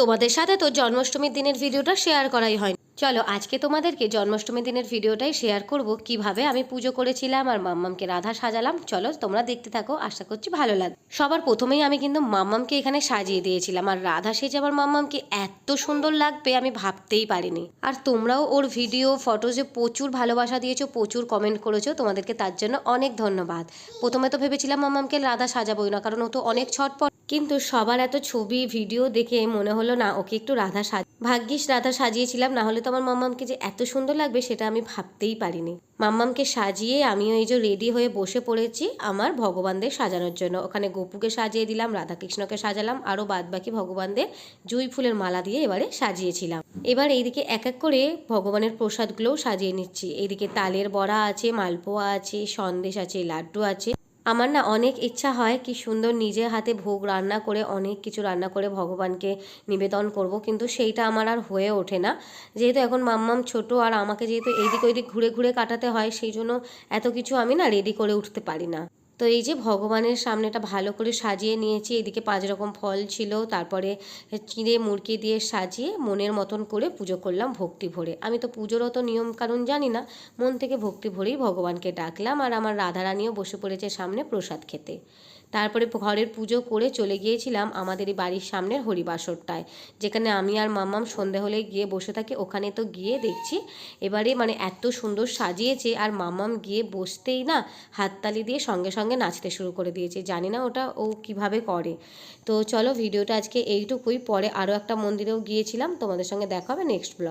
তোমাদের সাথে তো জন্মাষ্টমীর দিনের ভিডিওটা শেয়ার করাই হয়নি। চলো আজকে তোমাদেরকে জন্মাষ্টমীর দিনের ভিডিওটাই শেয়ার করব, কিভাবে আমি পুজো করেছিলাম আর মাম্মামকে রাধা সাজালাম। চলো তোমরা দেখতে থাকো, আশা করছি ভালো লাগবে। সবার প্রথমেই আমি কিন্তু মাম্মামকে এখানে সাজিয়ে দিয়েছিলাম, আর রাধা সেজে আমার মাম্মামকে এত সুন্দর লাগবে আমি ভাবতেই পারিনি। আর তোমরাও ওর ভিডিও ফটোজে প্রচুর ভালোবাসা দিয়েছো, প্রচুর কমেন্ট করেছো, তোমাদেরকে তার জন্য অনেক ধন্যবাদ। প্রথমে তো ভেবেছিলাম মাম্মামকে রাধা সাজাবোই না, কারণ ও তো অনেক ছটপট, কিন্তু সবার এত ছবি ভিডিও দেখে মনে হলো না ওকে একটু রাধা ভাগ্যিস রাধা সাজিয়েছিলাম, না হলে তো আমার মাম্মামকে যে এত সুন্দর লাগবে সেটা আমি ভাবতেই পারিনি। মাম্মামকে সাজিয়ে আমিও এই যে রেডি হয়ে বসে পড়েছি আমার ভগবানদের সাজানোর জন্য। ওখানে গোপুকে সাজিয়ে দিলাম, রাধাকৃষ্ণকে সাজালাম, আরও বাদবাকি ভগবানদের জুঁই ফুলের মালা দিয়ে এবারে সাজিয়েছিলাম। এবার এইদিকে এক এক করে ভগবানের প্রসাদগুলোও সাজিয়ে নিচ্ছি। এইদিকে তালের বড়া আছে, মালপোয়া আছে, সন্দেশ আছে, লাড্ডু আছে। আমার না অনেক ইচ্ছা হয় কি সুন্দর নিজে হাতে ভোগ রান্না করে, অনেক কিছু রান্না করে ভগবানকে নিবেদন করব, কিন্তু সেইটা আমার আর হয়ে ওঠে না। যেহেতু এখন মাম্মাম ছোট আর আমাকে যেহেতু এইদিক ওইদিক ঘুরে ঘুরে কাটাতে হয়, সেই জন্য এত কিছু আমি না রেডি করে উঠতে পারি না। তো এই যে ভগবানের সামনেটা ভালো করে সাজিয়ে নিয়েছি। এদিকে 5 রকম ফল ছিল, তারপরে চিঁড়ে মুরগি দিয়ে সাজিয়ে মনের মতন করে পুজো করলাম ভক্তি ভরে। আমি তো পুজোর অত নিয়ম কানুন জানি না, মন থেকে ভক্তি ভরেই ভগবানকে ডাকলাম। আর আমার রাধারানীও বসে পড়েছে সামনে প্রসাদ খেতে। তারপরে ঘরের পুজো করে চলে গিয়েছিলাম আমাদের এই বাড়ির সামনের হরিবাসরটায়, যেখানে আমি আর মাম্মাম সন্ধে হলে গিয়ে বসে থাকি। ওখানে তো গিয়ে দেখছি এবারে মানে এত সুন্দর সাজিয়েছে, আর মাম্মাম গিয়ে বসতেই না হাততালি দিয়ে সঙ্গে সঙ্গে নাচতে শুরু করে দিয়েছে। জানি না ওটা ও কিভাবে করে। তো চলো ভিডিওটা আজকে এইটুকুই, পরে আরও একটা মন্দিরেও গিয়েছিলাম, তোমাদের সঙ্গে দেখা হবে নেক্সট ব্লগ।